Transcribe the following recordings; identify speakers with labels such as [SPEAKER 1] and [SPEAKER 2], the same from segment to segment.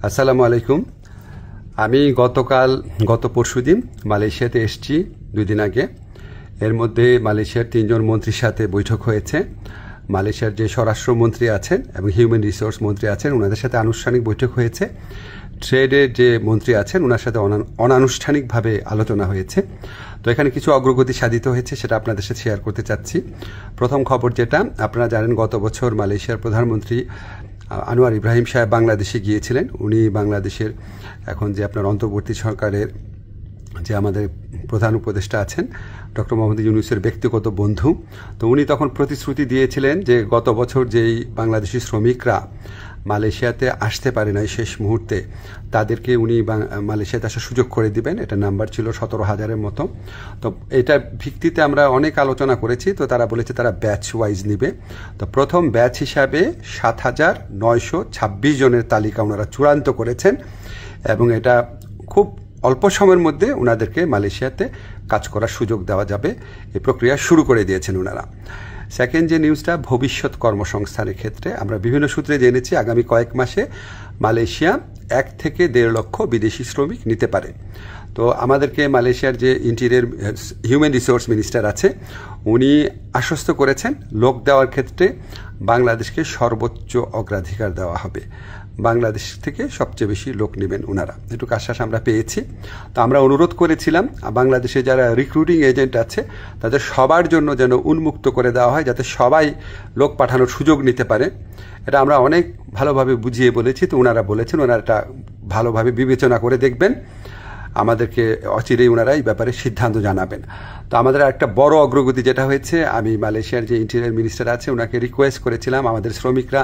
[SPEAKER 1] আসসালামু আলাইকুম। আমি গত পরশুদিন মালয়েশিয়াতে এসেছি 2 দিন আগে। এর মধ্যে মালয়েশিয়ার 3 জন মন্ত্রীর সাথে বৈঠক হয়েছে। মালয়েশিয়ার যে স্বরাষ্ট্রমন্ত্রী আছেন এবং হিউম্যান রিসোর্স মন্ত্রী আছেন ওনাদের সাথে আনুষ্ঠানিক বৈঠক হয়েছে। ট্রেডের যে মন্ত্রী আছেন ওনার সাথে অনানুষ্ঠানিকভাবে আলোচনা হয়েছে। তো এখানে কিছু অগ্রগতি সাধিত হয়েছে, সেটা আপনাদের সাথে শেয়ার করতে চাচ্ছি। প্রথম খবর যেটা, আপনারা জানেন গত বছর মালয়েশিয়ার প্রধানমন্ত্রী আনোয়ার ইব্রাহিম সাহেব বাংলাদেশে গিয়েছিলেন। উনি বাংলাদেশের এখন যে আপনার অন্তর্বর্তী সরকারের যে আমাদের প্রধান উপদেষ্টা আছেন ডক্টর মোহাম্মদ ইউনূসের ব্যক্তিগত বন্ধু। তো উনি তখন প্রতিশ্রুতি দিয়েছিলেন যে গত বছর যেই বাংলাদেশি শ্রমিকরা মালয়েশিয়াতে আসতে পারে নাই শেষ মুহূর্তে, তাদেরকে উনি মালয়েশিয়াতে আসার সুযোগ করে দিবেন। এটা নাম্বার ছিল 17,000-এর মতো। তো এটা ভিত্তিতে আমরা অনেক আলোচনা করেছি। তো তারা বলেছে তারা ব্যাচ ওয়াইজ নিবে। তো প্রথম ব্যাচ হিসাবে 7,926 জনের তালিকা ওনারা চূড়ান্ত করেছেন এবং এটা খুব অল্প সময়ের মধ্যে ওনাদেরকে মালয়েশিয়াতে কাজ করার সুযোগ দেওয়া যাবে, এই প্রক্রিয়া শুরু করে দিয়েছেন ওনারা। সেকেন্ড যে নিউজটা, ভবিষ্যৎ কর্মসংস্থানের ক্ষেত্রে আমরা বিভিন্ন সূত্রে জেনেছি আগামী কয়েক মাসে মালয়েশিয়া 1 থেকে 1.5 লক্ষ বিদেশি শ্রমিক নিতে পারে। তো আমাদেরকে মালয়েশিয়ার যে ইন্টেরিয়র হিউম্যান রিসোর্স মিনিস্টার আছে উনি আশ্বস্ত করেছেন লোক দেওয়ার ক্ষেত্রে বাংলাদেশকে সর্বোচ্চ অগ্রাধিকার দেওয়া হবে। বাংলাদেশ থেকে সবচেয়ে বেশি লোক নেবেন ওনারা, এটুকু আশ্বাস আমরা পেয়েছি। তো আমরা অনুরোধ করেছিলাম বাংলাদেশে যারা রিক্রুটিং এজেন্ট আছে তাদের সবার জন্য যেন উন্মুক্ত করে দেওয়া হয়, যাতে সবাই লোক পাঠানোর সুযোগ নিতে পারে। এটা আমরা অনেক ভালোভাবে বুঝিয়ে বলেছি। তো ওনারা বলেছেন ওনারা এটা ভালোভাবে বিবেচনা করে দেখবেন, আমাদেরকে অচিরেই ওনারা এই ব্যাপারে সিদ্ধান্ত জানাবেন। তো আমাদের একটা বড় অগ্রগতি যেটা হয়েছে, আমি মালয়েশিয়ার যে ইন্টেরিয়র মিনিস্টার আছে ওনাকে রিকোয়েস্ট করেছিলাম, আমাদের শ্রমিকরা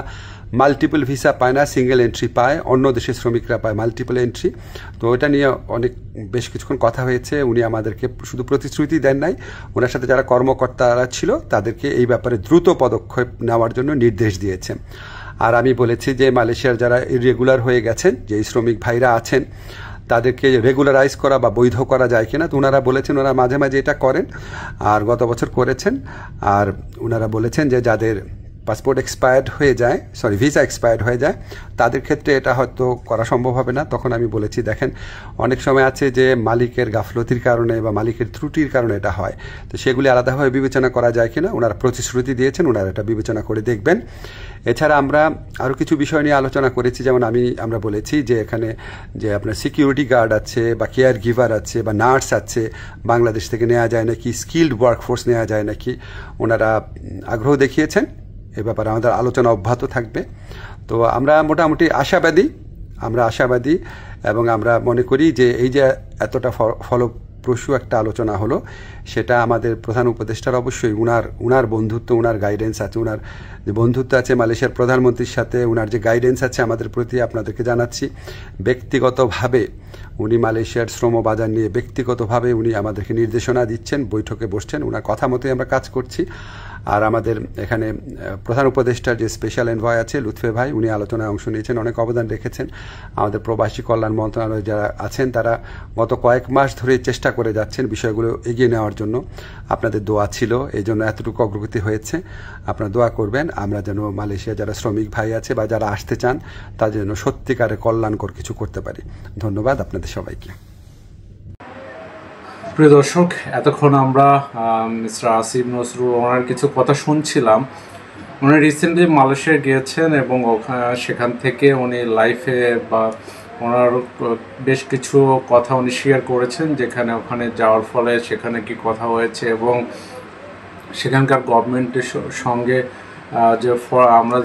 [SPEAKER 1] মাল্টিপল ভিসা পায় না, সিঙ্গেল এন্ট্রি পায়, অন্য দেশের শ্রমিকরা পায় মাল্টিপল এন্ট্রি। তো এটা নিয়ে বেশ কিছুক্ষণ কথা হয়েছে। উনি আমাদেরকে শুধু প্রতিশ্রুতি দেন নাই, ওনার সাথে যারা কর্মকর্তারা ছিল তাদেরকে এই ব্যাপারে দ্রুত পদক্ষেপ নেওয়ার জন্য নির্দেশ দিয়েছেন। আর আমি বলেছি যে মালয়েশিয়ার যারা ইরেগুলার হয়ে গেছেন, যে শ্রমিক ভাইরা আছেন তাদেরকে রেগুলারাইজ করা বা বৈধ করা যায় কিনা। তো ওনারা বলেছেন ওনারা মাঝে মাঝে এটা করেন, আর গত বছর করেছেন। আর ওনারা বলেছেন যে যাদের পাসপোর্ট এক্সপায়ার্ড হয়ে যায়, ভিসা এক্সপায়ার্ড হয়ে যায়, তাদের ক্ষেত্রে এটা হয়তো করা সম্ভব হবে না। তখন আমি বলেছি দেখেন অনেক সময় আছে যে মালিকের গাফলতির কারণে বা মালিকের ত্রুটির কারণে এটা হয়, তো সেগুলি আলাদাভাবে বিবেচনা করা যায় কিনা ওনারা প্রতিশ্রুতি দিয়েছেন, ওনারা এটা বিবেচনা করে দেখবেন। এছাড়া আমরা আরও কিছু বিষয় নিয়ে আলোচনা করেছি, যেমন আমরা বলেছি যে এখানে যে আপনার সিকিউরিটি গার্ড আছে বা কেয়ার গিভার আছে বা নার্স আছে, বাংলাদেশ থেকে নেওয়া যায় নাকি, স্কিল্ড ওয়ার্কফোর্স নেওয়া যায় নাকি, ওনারা আগ্রহ দেখিয়েছেন। এ ব্যাপারে আমাদের আলোচনা অব্যাহত থাকবে। তো আমরা মোটামুটি আশাবাদী এবং আমরা মনে করি যে এই যে এতটা ফলপ্রসূ একটা আলোচনা হলো, সেটা আমাদের প্রধান উপদেষ্টার অবশ্যই উনার বন্ধুত্ব, উনার গাইডেন্স আছে, উনার যে বন্ধুত্ব আছে মালয়েশিয়ার প্রধানমন্ত্রীর সাথে, উনার যে গাইডেন্স আছে আমাদের প্রতি, আপনাদেরকে জানাচ্ছি ব্যক্তিগতভাবে উনি মালয়েশিয়ার শ্রম বাজার নিয়ে ব্যক্তিগতভাবে উনি আমাদেরকে নির্দেশনা দিচ্ছেন, বৈঠকে বসছেন, ওনার কথা মতোই আমরা কাজ করছি। আর আমাদের এখানে প্রধান উপদেষ্টার যে স্পেশাল এনভয় আছে লুৎফে ভাই, উনি আলোচনায় অংশ নিয়েছেন, অনেক অবদান রেখেছেন। আমাদের প্রবাসী কল্যাণ মন্ত্রণালয়ে যারা আছেন তারা গত কয়েক মাস ধরে চেষ্টা করে যাচ্ছেন বিষয়গুলো এগিয়ে নেওয়ার জন্য। আপনাদের দোয়া ছিল, এই জন্য এতটুকু অগ্রগতি হয়েছে। আপনারা দোয়া করবেন আমরা যেন মালয়েশিয়া যারা শ্রমিক ভাই আছে বা যারা আসতে চান তাদের জন্য সত্যিকারের কল্যাণকর কিছু করতে পারি। ধন্যবাদ আপনাদের সবাইকে।
[SPEAKER 2] প্রিয় দর্শক, এতক্ষণ আমরা মিস্টার আসিফ নজরুল ওনার কিছু কথা শুনছিলাম। উনি রিসেন্টলি মালয়েশিয়া গিয়েছেন এবং সেখান থেকে উনি লাইফে বা ওনার বেশ কিছু কথা উনি শেয়ার করেছেন, যেখানে ওখানে যাওয়ার ফলে সেখানে কি কথা হয়েছে এবং সেখানকার গভর্নমেন্টের সঙ্গে যে আমরা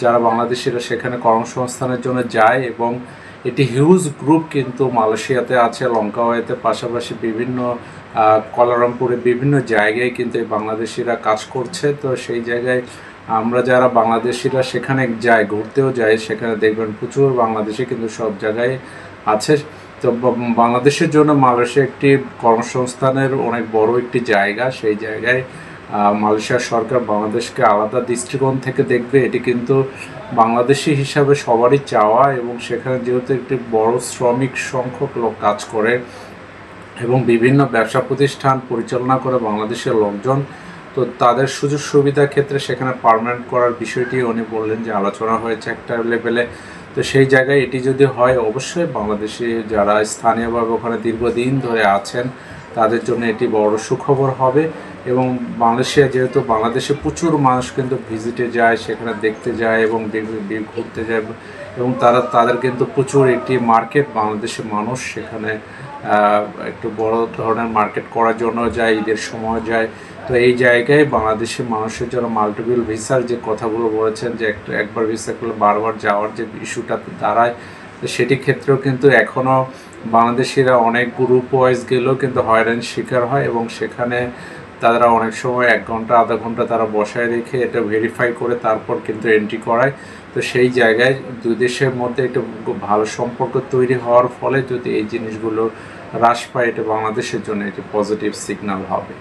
[SPEAKER 2] যারা বাংলাদেশিরা সেখানে কর্মসংস্থানের জন্য যায়, এবং এটি হিউজ গ্রুপ কিন্তু মালয়েশিয়াতে আছে, লঙ্কাওয়েতে, পাশাপাশি বিভিন্ন কুয়ালালামপুরে বিভিন্ন জায়গায় কিন্তু এই বাংলাদেশিরা কাজ করছে। তো সেই জায়গায় আমরা যারা বাংলাদেশিরা সেখানে যাই, ঘুরতেও যাই, সেখানে দেখবেন প্রচুর বাংলাদেশি কিন্তু সব জায়গায় আছে। তো বাংলাদেশের জন্য মালয়েশিয়া একটি কর্মসংস্থানের অনেক বড় একটি জায়গা। সেই জায়গায় মালয়েশিয়ার সরকার বাংলাদেশকে আলাদা দৃষ্টিকোণ থেকে দেখবে, এটি কিন্তু বাংলাদেশি হিসাবে সবারই চাওয়া। এবং সেখানে যেহেতু একটি বড় শ্রমিক সংখ্যক লোক কাজ করে এবং বিভিন্ন ব্যবসা প্রতিষ্ঠান পরিচালনা করে বাংলাদেশের লোকজন, তো তাদের সুযোগ সুবিধার ক্ষেত্রে সেখানে পার্মানেন্ট করার বিষয়টি উনি বললেন যে আলোচনা হয়েছে একটা লেভেলে। তো সেই জায়গায় এটি যদি হয় অবশ্যই বাংলাদেশি যারা স্থানীয়ভাবে ওখানে দীর্ঘদিন ধরে আছেন তাদের জন্য এটি বড় সুখবর হবে। এবং মালয়েশিয়া যেহেতু বাংলাদেশে প্রচুর মানুষ কিন্তু ভিজিটে যায়, সেখানে দেখতে যায় এবং ঘুরতে যায়, এবং তাদের কিন্তু প্রচুর একটি মার্কেট, বাংলাদেশের মানুষ সেখানে একটু বড় ধরনের মার্কেট করার জন্য যায়, ঈদের সময় যায়। তো এই জায়গায় বাংলাদেশি মানুষের জন্য মাল্টিপল ভিসার যে কথাগুলো বলেছেন যে একবার ভিসা করলে বারবার যাওয়ার যে ইস্যুটা দাঁড়ায়, তো সেটি ক্ষেত্রেও কিন্তু এখনও বাংলাদেশিরা অনেক গ্রুপ ওয়াইজ গেলেও কিন্তু হয়রানির শিকার হয়, এবং সেখানে তারা অনেক সময় 1 ঘন্টা আধা ঘন্টা তারা বসায় রেখে এটা ভেরিফাই করে তারপর কিন্তু এন্ট্রি করায়। তো সেই জায়গায় দুই দেশের মধ্যে একটা ভালো সম্পর্ক তৈরি হওয়ার ফলে যদি এই জিনিসগুলো হ্রাস পায়, এটা বাংলাদেশের জন্য এটি পজিটিভ সিগন্যাল হবে।